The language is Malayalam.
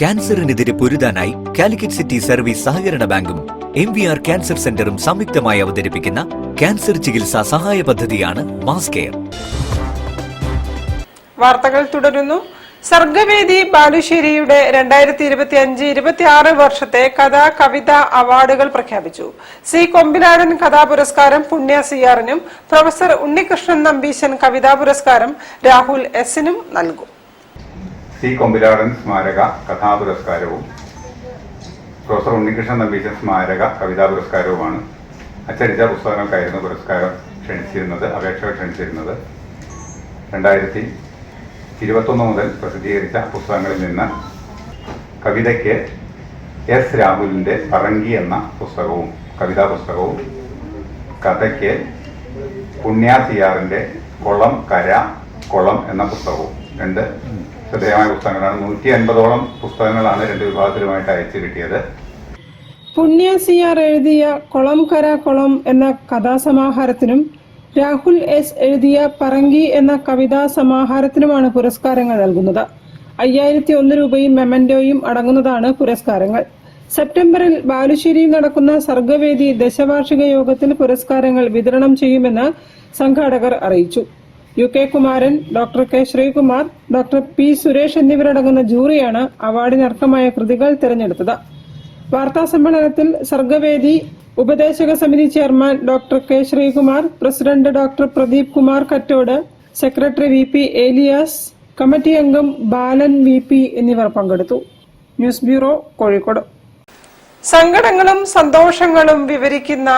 ക്യാൻസറിനെതിരെ പൊരുതാനായി കാലിക്കറ്റ് സിറ്റി സർവീസ് സഹകരണ ബാങ്കും MVR ക്യാൻസർ സെന്ററും സംയുക്തമായി അവതരിപ്പിക്കുന്ന ക്യാൻസർ ചികിത്സാ സഹായ പദ്ധതിയാണ് മാസ് കെയർ. വാർത്തകൾ തുടരുന്നു. സർഗവേദി ബാലുശ്ശേരിയുടെ 2025-26 വർഷത്തെ കഥാ കവിത അവാർഡുകൾ പ്രഖ്യാപിച്ചു. സി കൊമ്പിലാടൻ കഥാ പുരസ്കാരം പുണ്യ CR-നും പ്രൊഫസർ ഉണ്ണികൃഷ്ണൻ നമ്പീശൻ കവിതാ പുരസ്കാരം രാഹുൽ S-നും നൽകും. സി കൊമ്പിലാടൻ സ്മാരക കഥാ പുരസ്കാരവും പ്രൊഫസർ ഉണ്ണികൃഷ്ണൻ നമ്പീശൻ സ്മാരക കവിതാ പുരസ്കാരവുമാണ്. അച്ചടിച്ച പുസ്തകങ്ങൾക്കായിരുന്നു പുരസ്കാരം അപേക്ഷകൾ ക്ഷണിച്ചിരുന്നത്. 2021 മുതൽ പ്രസിദ്ധീകരിച്ച പുസ്തകങ്ങളിൽ നിന്ന് കവിതയ്ക്ക് S. രാഹുലിന്റെ പറങ്കി എന്ന പുസ്തകവും കവിതാ പുസ്തകവും, കഥയ്ക്ക് പുണ്യ CR-ന്റെ കുളം കര കുളം എന്ന പുസ്തകവും, രണ്ട് ശ്രദ്ധേയമായ പുസ്തകങ്ങളാണ്. 150ഓളം പുസ്തകങ്ങളാണ് രണ്ട് വിഭാഗത്തിലുമായിട്ട് അയച്ചു കിട്ടിയത്. പുണ്യ CR എഴുതിയ കുളം കര കുളം എന്ന കഥാസമാഹാരത്തിനും രാഹുൽ S എഴുതിയ പറങ്കി എന്ന കവിതാ സമാഹാരത്തിനുമാണ് പുരസ്കാരങ്ങൾ നൽകുന്നത്. 5001 രൂപയും മെമന്റോയും അടങ്ങുന്നതാണ് പുരസ്കാരങ്ങൾ. സെപ്റ്റംബറിൽ ബാലുശ്ശേരിയിൽ നടക്കുന്ന സർഗവേദി ദശവാർഷിക യോഗത്തിൽ പുരസ്കാരങ്ങൾ വിതരണം ചെയ്യുമെന്ന് സംഘാടകർ അറിയിച്ചു. UK Kumaran, doctor K. Sreekumar, doctor P. Suresh എന്നിവരടങ്ങുന്ന ജൂറിയാണ് അവാർഡിനർഹമായ കൃതികൾ തിരഞ്ഞെടുത്തത്. വാർത്താ സമ്മേളനത്തിൽ സർഗവേദി ഉപദേശക സമിതി chairman doctor K. Sreekumar, president doctor Pradeep Kumar Kattode, secretary VP Elias, committee അംഗം ബാലൻ VP എന്നിവർ പങ്കെടുത്തു. News bureau, Kozhikode. സങ്കടങ്ങളും സന്തോഷങ്ങളും വിവരിക്കുന്ന